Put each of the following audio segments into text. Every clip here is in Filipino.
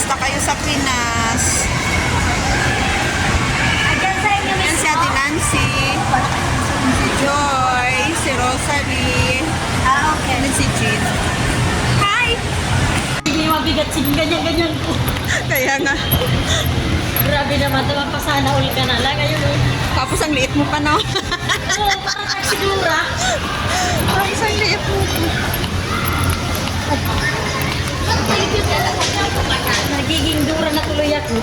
Kamusta kayo sa Pinas? Yan si Ate Nancy, si Joy, si Rosalie, and si Jean. Hi! Hindi mabigat, sige, ganyan-ganyan po. Kaya nga. Grabe naman, pasana ulit ka na lang. Ayun eh. Tapos ang liit mo pa, no? Oo, parang taksidura. Tapos ang liit mo. Nagiging dura na tuloy ako.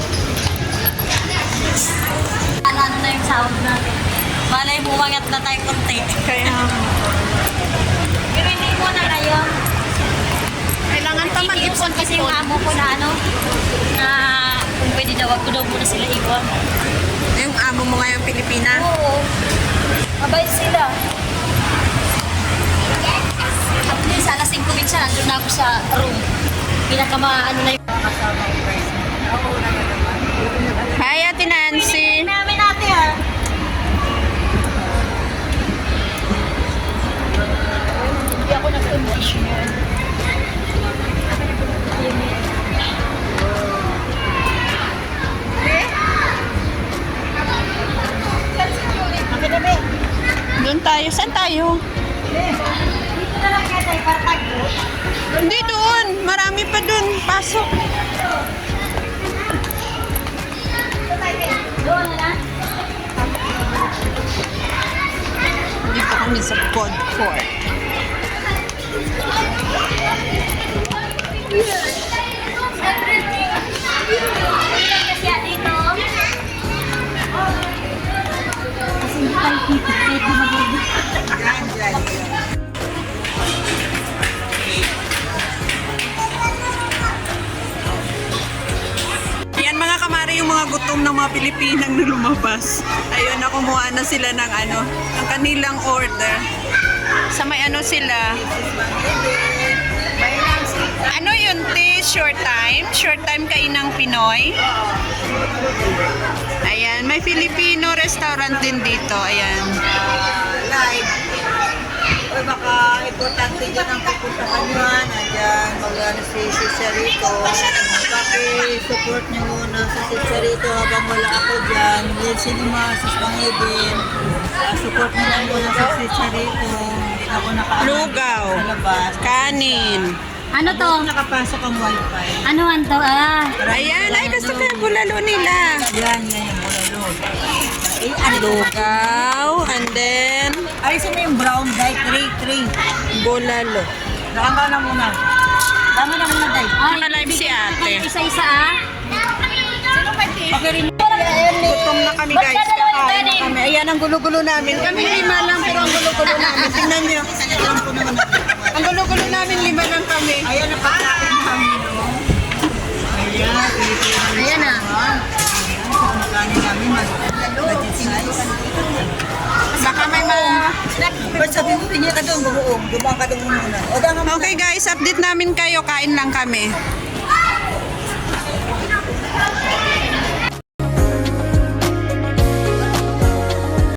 Ano na yung sound natin. Malay bumangat na tayo konti. Kaya Pero hindi mo na ngayon. kailangan pa mag-ipon Kasi yung amo ko na ano, na kung pwede daw, wag ko daw muna sila iwan. Yung amo mo ngayon, Pilipina. Oo. Mabait sila. At least, alas 5 minsan, nandun na ako sa room. Ano na yung Hi, Ate Nancy. namin natin ha. Hindi ako nag-conditioner. Doon tayo. Saan tayo? Dito na lang kaya tayo para tagpo. Hindi doon. Marami pa doon. Pasok. Doon na lang. Dito kami sa food court. Kasi dito. Kasi hindi tayo kita. Kahit di maganda. Yan mga kamari, yung mga gutom ng mga Pilipinang na lumabas. Ayun, nakumuha na sila ng ng kanilang order. Sa may sila. Ano yun, te? Short time? Short time kainang Pinoy? Ayan, may Filipino restaurant din dito. Ayan. Live. O baka importante dyan ang pupuntahan nyo ha. Nandyan, mag-ano si Cicero. Paki-support nyo muna sa Cicero habang wala ako dyan. Yan sinima, sis Pangibin. Support nyo lang muna sa Cicero. Hindi ako nakaano Lugaw. sa labas. Kanin. Ano to? Nakapasok ang wifi. Ano to? Ayan, ay gusto ko yung bulalo nila. Yan, yan yung bulalo. Eh, ano to? Lugaw, and then Alisin mo yung brown dye, tray. bulalo. Daan ka na muna. Dama na muna dye. Naka-live si ate. Isa-isa Gutom na kami guys. Kakain na kami. Ayan ang gulo-gulo namin. Kami 5 lang pero ang gulo-gulo namin. Tingnan nyo. Ang gulo-gulo namin 5 lang kami. Ayan na pagkain namin, no? Ayan, Ayan na. Magkanin namin, mag-size. Baka may mga... Ba't sabi mo, pinya ka doon, bubuong. Dumang ka doon muna. O, dama mo. Okay guys, update namin kayo. Kain lang kami.